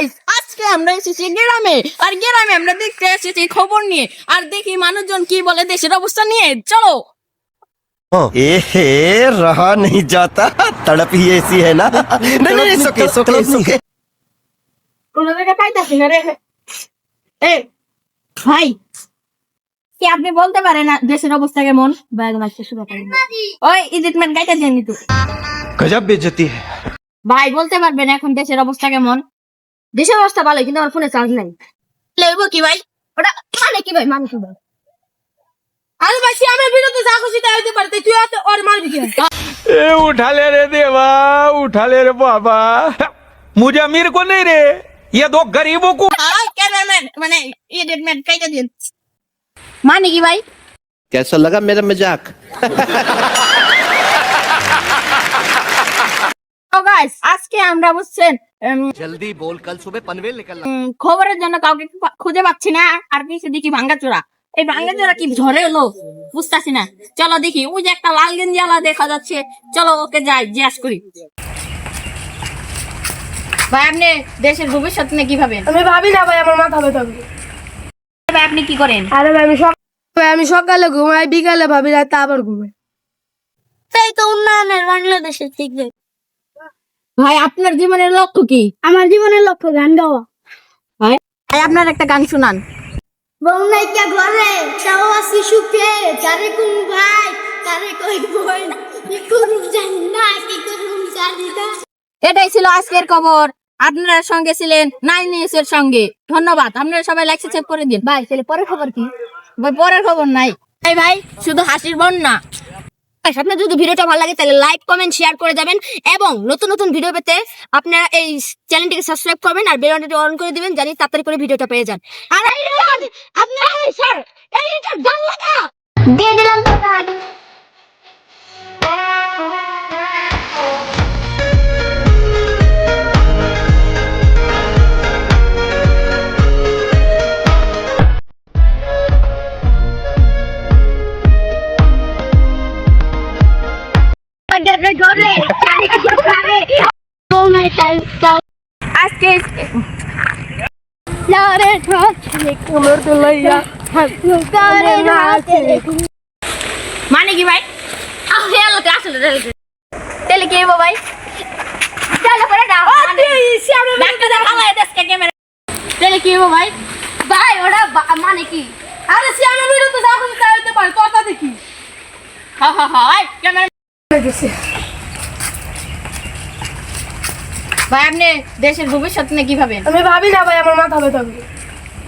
Guys আজকে আমরা এসেছি গ্রামে, আর গ্রামে আমরা দেখতে এসেছি খবর নিয়ে, আর দেখি মানুষজন কি বলে দেশের অবস্থা নিয়ে। চলো। रहा नहीं जाता, तड़प ही ऐसी है ना। नहीं सुके सुके सुके কোনো জায়গায় পাইতাছি না রে। এ ভাই, কি আপনি বলতে পারেন না দেশের অবস্থা কেমন? ওই ইজিটমেন্ট গাইতে দেন নি তো। गजब बेइज्जती है। ভাই বলতে পারবেন এখন দেশের অবস্থা কেমন? দেশের অবস্থা ভালো, কিন্তু আমার ফোনে চার্জ নাই। লেবো কি ভাই? ওটা মানে কি ভাই, মানে কি ভাই? আরে ভাই সে আমার বিরুদ্ধে যা খুশি তাই হতে পারতে, তুই এত ওর মারবি কি? ए उठा ले रे देवा, उठा ले रे बाबा। मुझे अमीर को नहीं रे, ये दो गरीबों को। ক্যামেরাম্যান মানে ইজিটমেন্ট গাইতে দেন। মানে কি ভাই? कैसा लगा मेरा मजाक? তো গাইস আজকে আমরা বুঝছেন जल्दी बोल, कल सुबह पनवेल निकलना। খবরের জন্য কাউকে খুঁজে পাচ্ছি না, আর কিছু দেখি ভাঙ্গাচোরা। এই ভাঙ্গাচোরা কি ঝড়ে এলো বুঝতেছি না। চলো দেখি, ওই যে একটা লাল গেঞ্জিওয়ালা দেখা যাচ্ছে, চলো ওকে যাই জিজ্ঞাস করি। ভাই আপনি দেশের ভবিষ্যৎ নিয়ে কি ভাবেন? আমি ভাবি না ভাই, আমার মাথা ব্যথা করে। ভাই আপনি কি করেন? আরে ভাই আমি সকালে ঘুমাই, বিকালে ভাবি, রাতে আবার ঘুমাই। তাই তো উন্নয়নের বাংলাদেশে ঠিক যে। ভাই আপনার জীবনের লক্ষ্য কি? আমার জীবনের লক্ষ্য গান গাওয়া। ভাই আপনার একটা গান শোনান। বউ নাইকা ঘরে তাও আসি সুখে, তারে কোন ভাই তারে কই বই, কি করুম জানি না, কি করুম জানি না। এটাই ছিল আজকের খবর। আপনারা সঙ্গে ছিলেন 9 নিউজ এর সঙ্গে। ধন্যবাদ। আপনারা সবাই লাইক সাবস্ক্রাইব করে দিন। ভাই তাহলে পরের খবর কি? ভাই পরের খবর নাই। এই ভাই শুধু হাসির বন্যা। আপনার যদি ভিডিওটা ভালো লাগে তাহলে লাইক কমেন্ট শেয়ার করে যাবেন, এবং নতুন নতুন ভিডিও পেতে আপনারা এই চ্যানেলটিকে সাবস্ক্রাইব করবেন আর বেল আইকনটি অন করে দিবেন, জানি তাড়াতাড়ি করে ভিডিওটা পেয়ে যান। আর আপনারা স্যার এইটা গান লাগা দিয়ে দিলাম তো গান। আজকে মানে কি ভাই? আসলে তাহলে কি হইব ভাই? চলো করে দাও। ডাক্তার ভালো দেশকে ক্যামেরা। তাহলে কি হইব ভাই? ভাই ওটা মানে কি? আরে সে আমার বিরুদ্ধে যা খুশি তাই হতে পারে, কথা দেখি। হ্যাঁ হ্যাঁ হ্যাঁ, এই ক্যামেরা। ভাই আপনি দেশের ভবিষ্যৎ নিয়ে কি ভাবেন? আমি ভাবি না ভাই, আমার মাথা ব্যথা করে।